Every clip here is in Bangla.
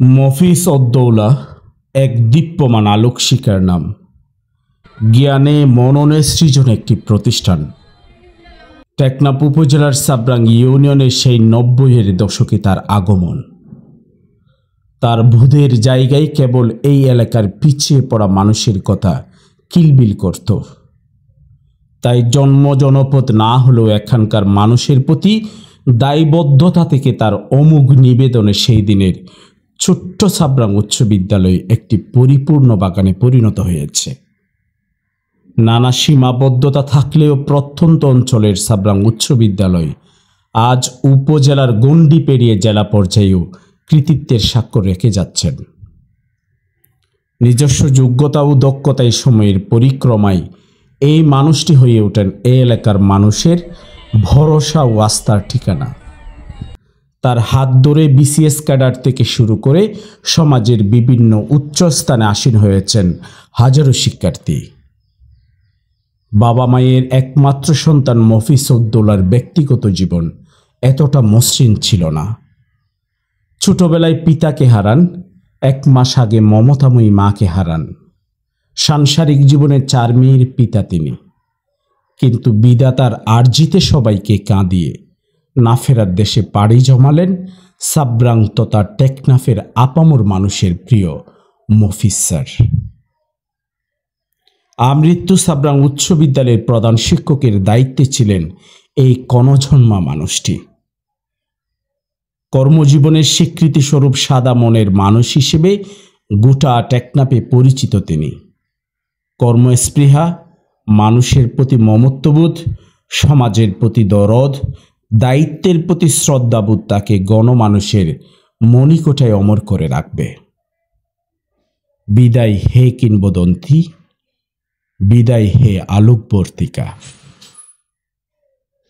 মফিজ উদ্দৌলা এক দীপ্যমান আলোক শিখার নাম। জ্ঞানে মননে সৃজন একটি প্রতিষ্ঠান। টেকনাফ উপজেলার সাবরাং ইউনিয়নের সেই ৯০-এর দশকে তার আগমন। তার বোধের জায়গায় কেবল এই এলাকার পিছিয়ে পড়া মানুষের কথা কিলবিল করত। তাই জন্ম জনপদ না হলেও এখানকার মানুষের প্রতি দায়বদ্ধতা থেকে তার অমোঘ নিবেদনে সেই দিনের ছোট্ট সাবরাং উচ্চ বিদ্যালয় একটি পরিপূর্ণ বাগানে পরিণত হয়েছে। নানা সীমাবদ্ধতা থাকলেও প্রত্যন্ত অঞ্চলের সাবরাং উচ্চ বিদ্যালয় আজ উপজেলার গণ্ডি পেরিয়ে জেলা পর্যায়েও কৃতিত্বের স্বাক্ষর রেখে যাচ্ছেন। নিজস্ব যোগ্যতা ও দক্ষতায় সময়ের পরিক্রমায় এই মানুষটি হয়ে ওঠেন এই এলাকার মানুষের ভরসা ও আস্থার ঠিকানা। তার হাত ধরে বিসিএস ক্যাডার থেকে শুরু করে সমাজের বিভিন্ন উচ্চস্থানে আসীন হয়েছেন হাজারো শিক্ষার্থী। বাবা মায়ের একমাত্র সন্তান মফিজ উদ্দৌলার ব্যক্তিগত জীবন এতটা মসৃণ ছিল না। ছোটবেলায় পিতাকে হারান, ১ মাস আগে মমতাময়ী মাকে হারান। সাংসারিক জীবনে ৪ মেয়ের পিতা তিনি। কিন্তু বিধাতার আরজিতে সবাইকে কাঁদিয়ে না ফেরার দেশে পাড়ি জমালেন সাবরাং তথা টেকনাফের আপামর মানুষের প্রিয় মফিজ স্যার। আমৃত্যু সাবরাং উচ্চ বিদ্যালয়ের প্রধান শিক্ষকের দায়িত্বে ছিলেন এই কণজন্মা মানুষটি। কর্মজীবনের স্বীকৃতিস্বরূপ সাদা মনের মানুষ হিসেবে গোটা টেকনাফে পরিচিত তিনি। কর্মস্পৃহা, মানুষের প্রতি মমত্ববোধ, সমাজের প্রতি দরদ, দায়িত্বের প্রতি শ্রদ্ধাবোধ তাকে গণমানুষের মণিকোঠায় অমর করে রাখবে। বিদায় হে কিংবদন্তি, বিদায় হে আলোকবর্তিকা।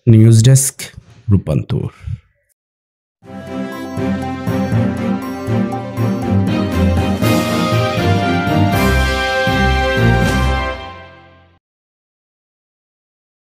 নিউজ ডেস্ক, রূপান্তর।